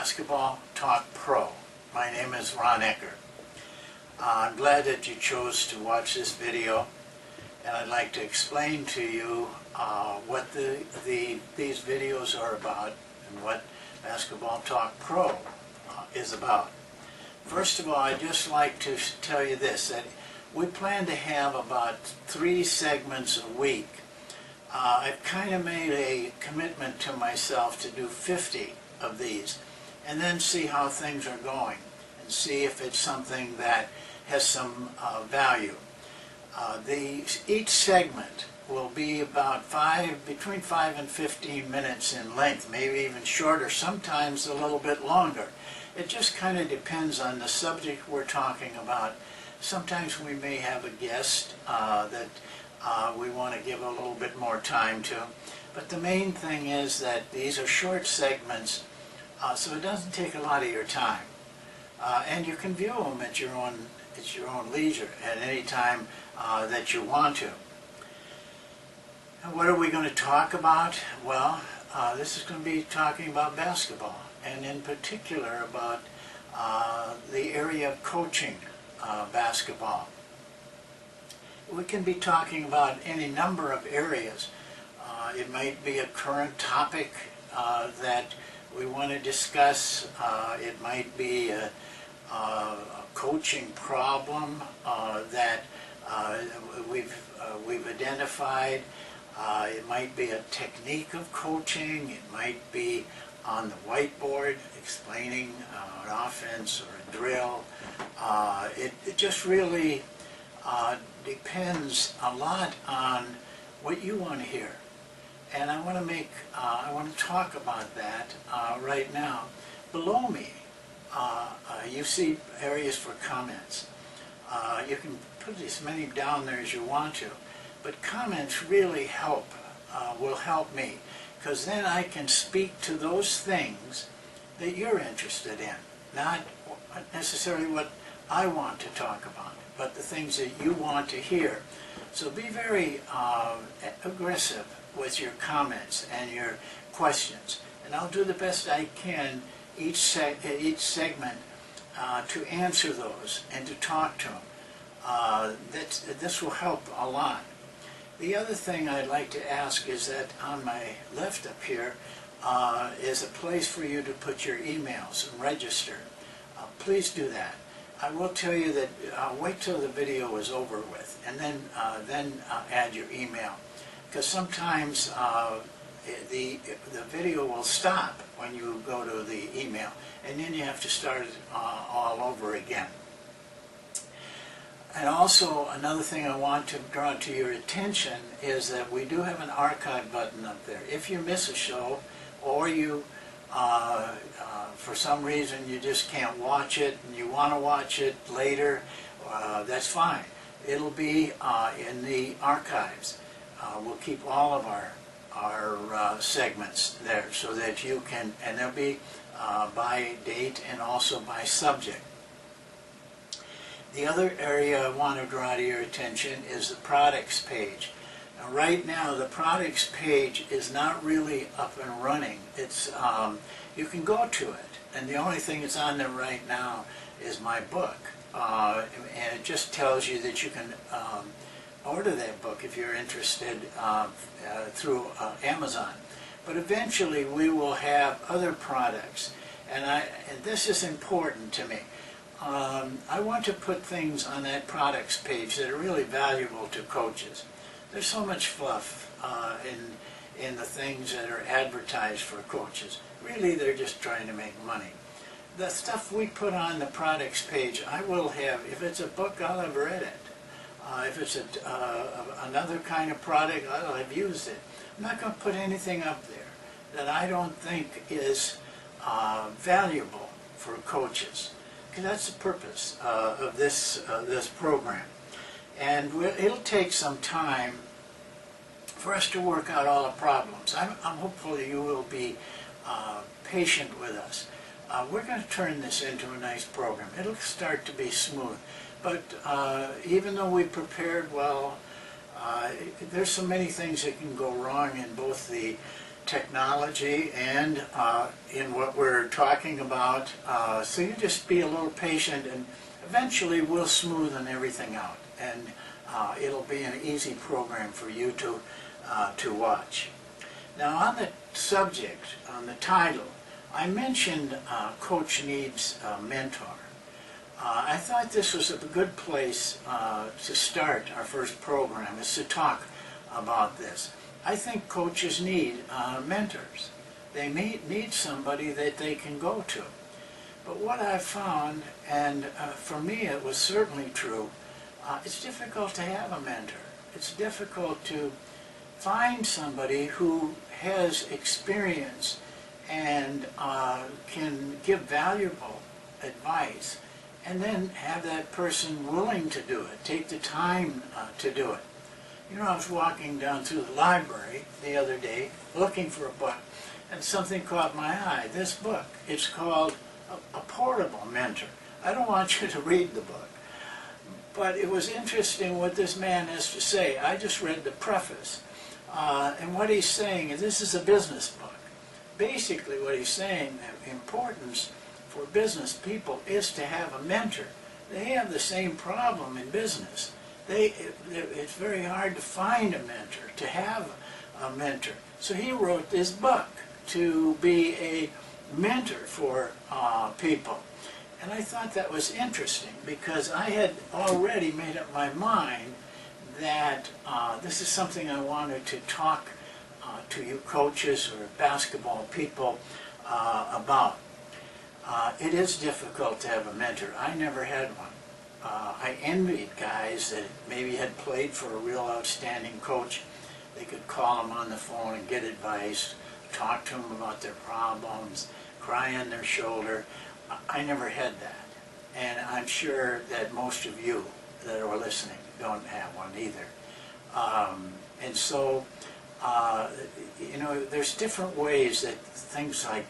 Basketball Talk Pro. My name is Ron Ekker. I'm glad that you chose to watch this video, and I'd like to explain to you what these videos are about and what Basketball Talk Pro is about. First of all, I'd just like to tell you this, that we plan to have about 3 segments a week. I've kind of made a commitment to myself to do 50 of these and then see how things are going and see if it's something that has some value. Each segment will be about between 5 and 15 minutes in length, maybe even shorter, sometimes a little bit longer. It just kind of depends on the subject we're talking about. Sometimes we may have a guest that we want to give a little bit more time to. But the main thing is that these are short segments, so it doesn't take a lot of your time. And you can view them at your own leisure at any time that you want to. And what are we going to talk about? Well, this is going to be talking about basketball, and in particular about the area of coaching basketball. We can be talking about any number of areas. It might be a current topic that we want to discuss. It might be a coaching problem that we've identified. It might be a technique of coaching. It might be on the whiteboard explaining an offense or a drill. It just really depends a lot on what you want to hear, and I want to talk about that right now. Below me, you see areas for comments. You can put as many down there as you want to, but comments really will help me, because then I can speak to those things that you're interested in, not necessarily what I want to talk about, but the things that you want to hear. So be very aggressive with your comments and your questions, and I'll do the best I can each segment to answer those and to talk to them. This will help a lot. The other thing I'd like to ask is that on my left up here is a place for you to put your emails and register. Please do that. I will tell you that wait till the video is over with, and then add your email, because sometimes the video will stop when you go to the email, and then you have to start it all over again. And also, another thing I want to draw to your attention is that we do have an archive button up there. If you miss a show, or you for some reason you just can't watch it and you want to watch it later, that's fine. It'll be in the archives. We'll keep all of our segments there so that you can, and they'll be by date and also by subject. The other area I want to draw to your attention is the products page. Now, right now, the products page is not really up and running. It's you can go to it, and the only thing that's on there right now is my book, and it just tells you that you can order that book if you're interested through Amazon. But eventually, we will have other products, and this is important to me. I want to put things on that products page that are really valuable to coaches. There's so much fluff in the things that are advertised for coaches. Really, they're just trying to make money. The stuff we put on the products page, I will have, if it's a book, I'll have read it. If it's another kind of product, I'll have used it. I'm not going to put anything up there that I don't think is valuable for coaches. Because that's the purpose of this program. And it'll take some time for us to work out all the problems. I'm hopeful you will be patient with us. We're going to turn this into a nice program. It'll start to be smooth. But even though we prepared well, there's so many things that can go wrong in both the technology and in what we're talking about. So you just be a little patient, and eventually we'll smoothen everything out, and it'll be an easy program for you to watch. Now, on the subject, on the title, I mentioned Coach needs a mentor. I thought this was a good place to start our first program, is to talk about this. I think coaches need mentors. They need somebody that they can go to. But what I found, and for me it was certainly true, it's difficult to have a mentor. It's difficult to find somebody who has experience and can give valuable advice, and then have that person willing to do it, take the time to do it. You know, I was walking down through the library the other day looking for a book, and something caught my eye. This book, it's called A Portable Mentor. I don't want you to read the book, but it was interesting what this man has to say. I just read the preface, and what he's saying is this is a business book. Basically what he's saying, the importance for business people is to have a mentor. They have the same problem in business. It's very hard to find a mentor, to have a mentor. So he wrote this book to be a mentor for people. And I thought that was interesting, because I had already made up my mind that this is something I wanted to talk to you coaches or basketball people about. It is difficult to have a mentor. I never had one. I envied guys that maybe had played for a real outstanding coach. They could call them on the phone and get advice, talk to them about their problems, cry on their shoulder. I never had that. And I'm sure that most of you that are listening don't have one either. And so, you know, there's different ways that things like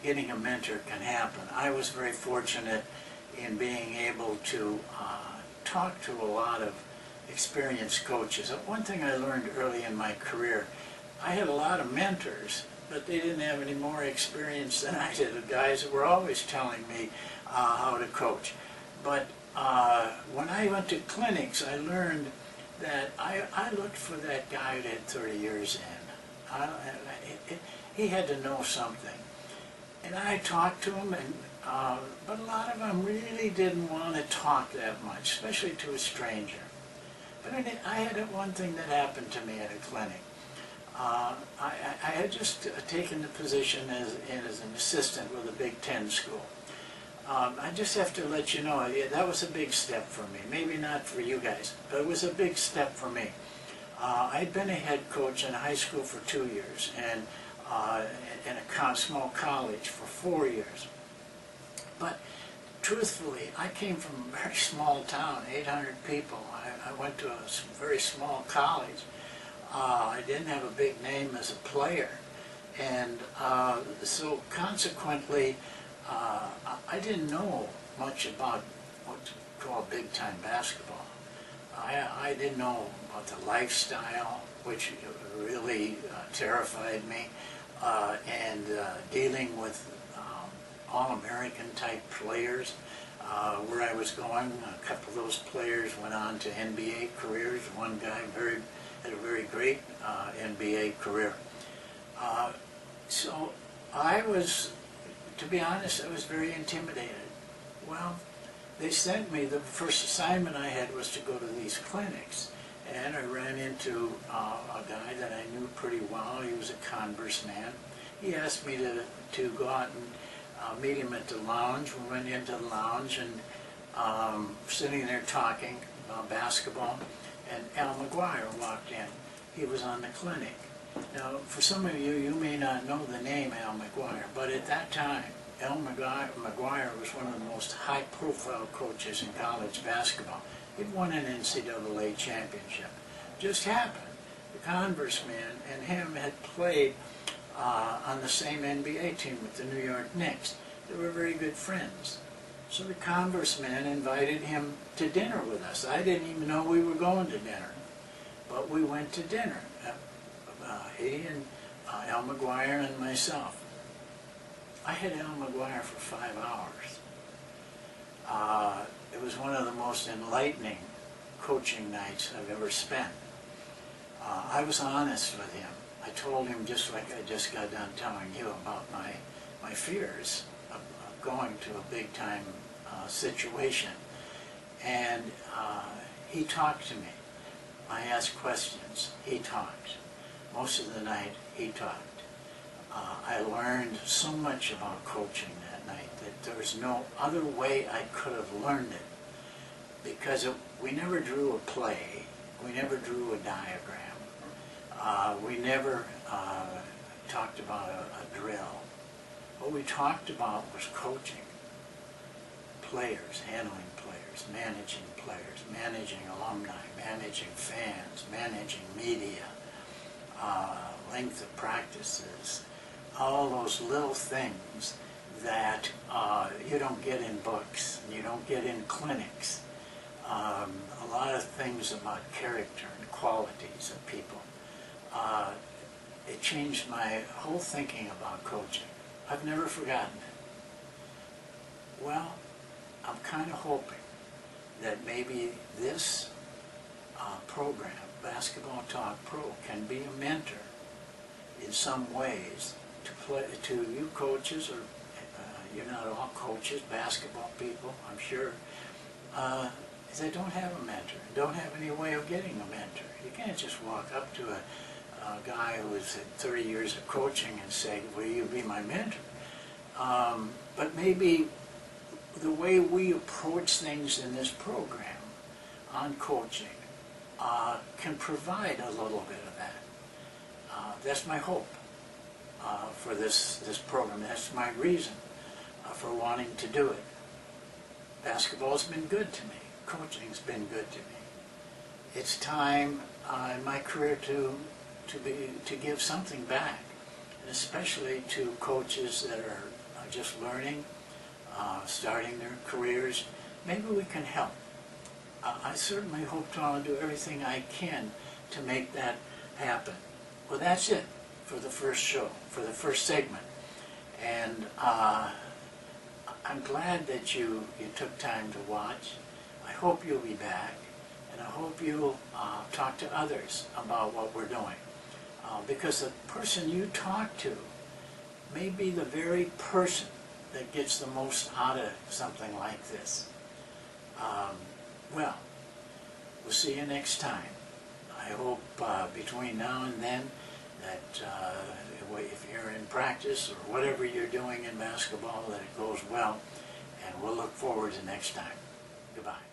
getting a mentor can happen. I was very fortunate in being able to talk to a lot of experienced coaches. One thing I learned early in my career, I had a lot of mentors, but they didn't have any more experience than I did. The guys that were always telling me how to coach. But when I went to clinics, I learned that I looked for that guy that had 30 years in. He had to know something. And I talked to him, and but a lot of them really didn't want to talk that much, especially to a stranger. But I had one thing that happened to me at a clinic. I had just taken the position as an assistant with a Big Ten school. I just have to let you know, that was a big step for me. Maybe not for you guys, but it was a big step for me. I'd been a head coach in high school for 2 years, and in a small college for 4 years. But truthfully, I came from a very small town, 800 people. I went to a very small college. I didn't have a big name as a player. And so consequently, I didn't know much about what's called big-time basketball. I didn't know about the lifestyle, which really terrified me, and dealing with all-American type players. Where I was going, a couple of those players went on to NBA careers. One guy had a very great NBA career. So I was, to be honest, I was very intimidated. Well, they sent me, the first assignment I had was to go to these clinics. And I ran into a guy that I knew pretty well. He was a Converse man. He asked me to go out and meet him at the lounge. We went into the lounge and sitting there talking about basketball. And Al McGuire walked in. He was on the clinic. Now, for some of you, you may not know the name Al McGuire, but at that time, Al McGuire was one of the most high-profile coaches in college basketball. He'd won an NCAA championship. Just happened. The Converse man and him had played on the same NBA team with the New York Knicks. They were very good friends. So the Converse man invited him to dinner with us. I didn't even know we were going to dinner, but we went to dinner. He and Al McGuire and myself. I had Al McGuire for 5 hours. It was one of the most enlightening coaching nights I've ever spent. I was honest with him. I told him, just like I just got done telling you, about my fears of going to a big time situation. And he talked to me. I asked questions. He talked. Most of the night, he talked. I learned so much about coaching that night that there was no other way I could have learned it, because we never drew a play, we never drew a diagram, we never talked about a drill. What we talked about was coaching players, handling players, managing alumni, managing fans, managing media, length of practices, all those little things that you don't get in books, you don't get in clinics. A lot of things about character and qualities of people. It changed my whole thinking about coaching. I've never forgotten it. Well, I'm kind of hoping that maybe this program, Basketball Talk Pro, can be a mentor in some ways to you coaches, or you're not all coaches, basketball people, I'm sure, they don't have a mentor, don't have any way of getting a mentor. You can't just walk up to a guy who's had 30 years of coaching and say, will you be my mentor? But maybe the way we approach things in this program on coaching can provide a little bit of that. That's my hope for this program. That's my reason for wanting to do it. Basketball's been good to me. Coaching's been good to me. It's time in my career to give something back, and especially to coaches that are just learning, starting their careers. Maybe we can help. I certainly hope to do everything I can to make that happen. Well, that's it for the first show, for the first segment. And I'm glad that you took time to watch. I hope you'll be back, and I hope you'll talk to others about what we're doing. Because the person you talk to may be the very person that gets the most out of something like this. Well, we'll see you next time. I hope between now and then that if you're in practice or whatever you're doing in basketball, that it goes well, and we'll look forward to next time. Goodbye.